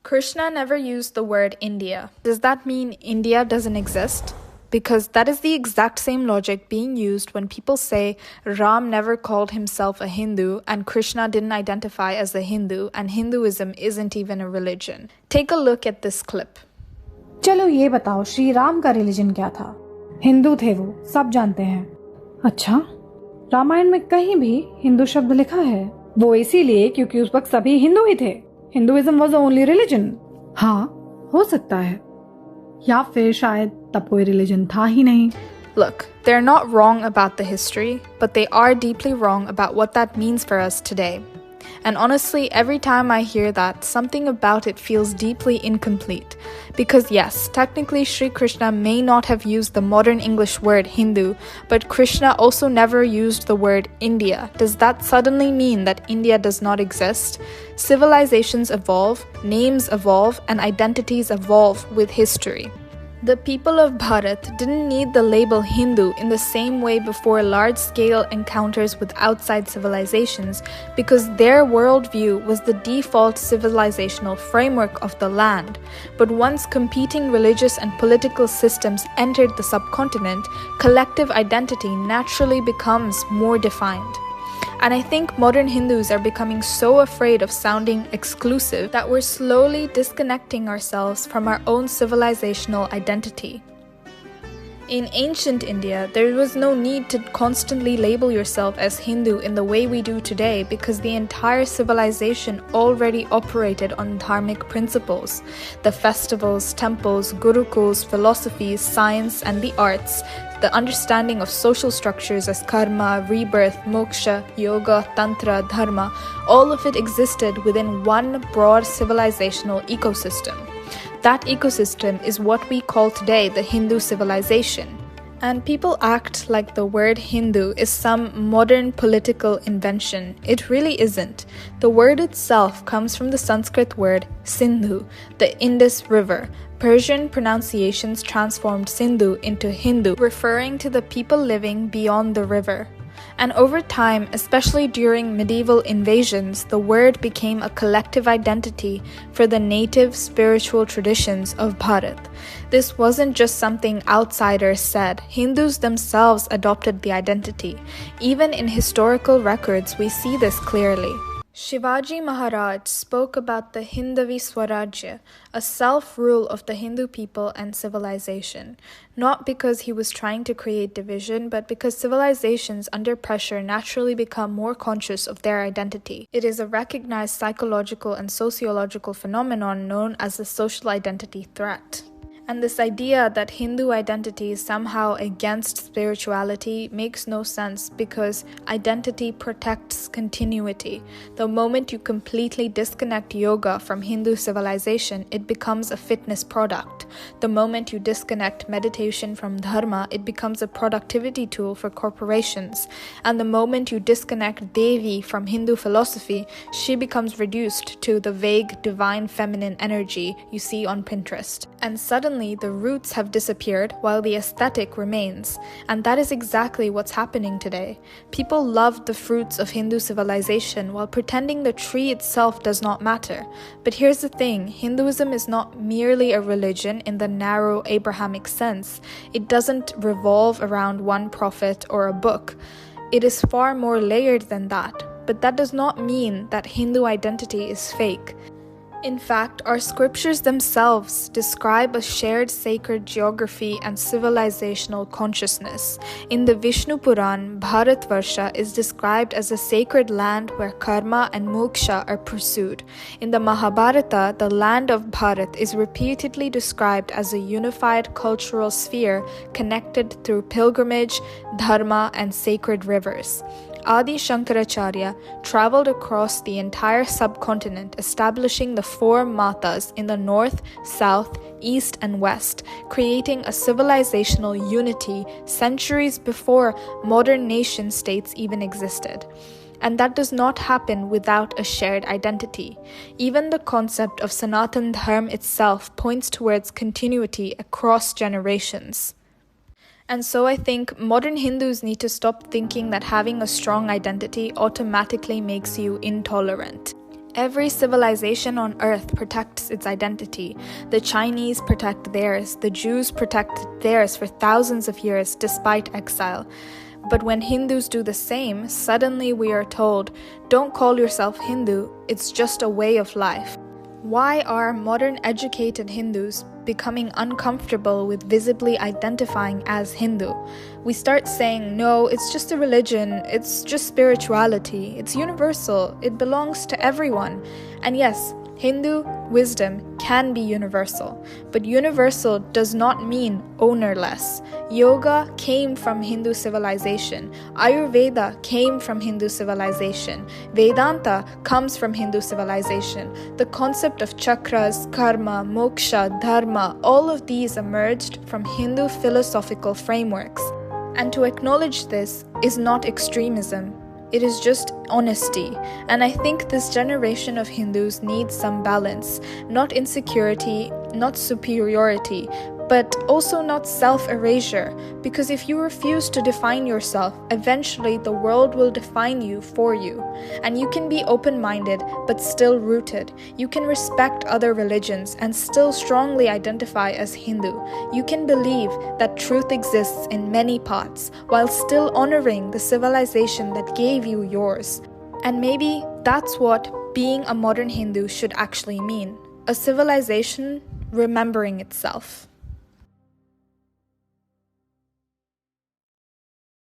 Krishna never used the word India. Does that mean India doesn't exist? Because that is the exact same logic being used when people say Ram never called himself a Hindu and Krishna didn't identify as a Hindu and Hinduism isn't even a religion. Take a look at this clip. चलो ये बताओ श्री राम का religion क्या था? हिंदू थे वो, सब जानते हैं। अच्छा, रामायण में कहीं भी हिंदू शब्द लिखा है? वो इसीलिए क्योंकि उस वक्त सभी हिंदू ही थे। Hinduism was the only religion. हाँ, हो सकता है, या फिर शायद तब कोई रिलीजन था ही नहीं। Look, they're not wrong about the history, but they are deeply wrong about what that means for us today. And honestly, every time I hear that, something about it feels deeply incomplete. Because yes, technically Sri Krishna may not have used the modern English word Hindu, but Krishna also never used the word India. Does that suddenly mean that India does not exist? Civilizations evolve, names evolve, and identities evolve with history. The people of Bharat didn't need the label Hindu in the same way before large-scale encounters with outside civilizations because their worldview was the default civilizational framework of the land. But once competing religious and political systems entered the subcontinent, collective identity naturally becomes more defined. And I think modern Hindus are becoming so afraid of sounding exclusive that we're slowly disconnecting ourselves from our own civilizational identity. In ancient India, there was no need to constantly label yourself as Hindu in the way we do today because the entire civilization already operated on dharmic principles. The festivals, temples, gurukuls, philosophies, science, and the arts, the understanding of social structures as karma, rebirth, moksha, yoga, tantra, dharma, all of it existed within one broad civilizational ecosystem. That ecosystem is what we call today the Hindu civilization. And people act like the word Hindu is some modern political invention. It really isn't. The word itself comes from the Sanskrit word Sindhu, the Indus River. Persian pronunciations transformed Sindhu into Hindu, referring to the people living beyond the river. And over time, especially during medieval invasions, the word became a collective identity for the native spiritual traditions of Bharat. This wasn't just something outsiders said. Hindus themselves adopted the identity. Even in historical records, we see this clearly. Shivaji Maharaj spoke about the Hindavi Swarajya, a self-rule of the Hindu people and civilization, not because he was trying to create division, but because civilizations under pressure naturally become more conscious of their identity. It is a recognized psychological and sociological phenomenon known as the social identity threat. And this idea that Hindu identity is somehow against spirituality makes no sense because identity protects continuity. The moment you completely disconnect yoga from Hindu civilization, it becomes a fitness product. The moment you disconnect meditation from dharma, it becomes a productivity tool for corporations. And the moment you disconnect Devi from Hindu philosophy, she becomes reduced to the vague divine feminine energy you see on Pinterest. And suddenly, the roots have disappeared while the aesthetic remains. And that is exactly what's happening today. People love the fruits of Hindu civilization while pretending the tree itself does not matter. But here's the thing, Hinduism is not merely a religion in the narrow Abrahamic sense. It doesn't revolve around one prophet or a book. It is far more layered than that. But that does not mean that Hindu identity is fake. In fact, our scriptures themselves describe a shared sacred geography and civilizational consciousness. In the Vishnu Puran, Bharatvarsha is described as a sacred land where karma and moksha are pursued. In the Mahabharata, the land of Bharat is repeatedly described as a unified cultural sphere connected through pilgrimage, dharma, and sacred rivers. Adi Shankaracharya traveled across the entire subcontinent, establishing the four matas in the north, south, east, and west, creating a civilizational unity centuries before modern nation-states even existed. And that does not happen without a shared identity. Even the concept of Sanatan Dharma itself points towards continuity across generations. And so I think modern Hindus need to stop thinking that having a strong identity automatically makes you intolerant. Every civilization on earth protects its identity. The Chinese protect theirs, the Jews protect theirs for thousands of years despite exile. But when Hindus do the same, suddenly we are told, don't call yourself Hindu, it's just a way of life. Why are modern educated Hindus becoming uncomfortable with visibly identifying as Hindu? We start saying, no, it's just a religion, it's just spirituality, it's universal, it belongs to everyone. And yes, Hindu wisdom can be universal, but universal does not mean ownerless. Yoga came from Hindu civilization. Ayurveda came from Hindu civilization. Vedanta comes from Hindu civilization. The concept of chakras, karma, moksha, dharma, all of these emerged from Hindu philosophical frameworks. And to acknowledge this is not extremism. It is just honesty, and I think this generation of Hindus needs some balance, not insecurity, not superiority, but also not self-erasure, because if you refuse to define yourself, eventually the world will define you for you. And you can be open-minded, but still rooted. You can respect other religions and still strongly identify as Hindu. You can believe that truth exists in many paths, while still honoring the civilization that gave you yours. And maybe that's what being a modern Hindu should actually mean. A civilization remembering itself.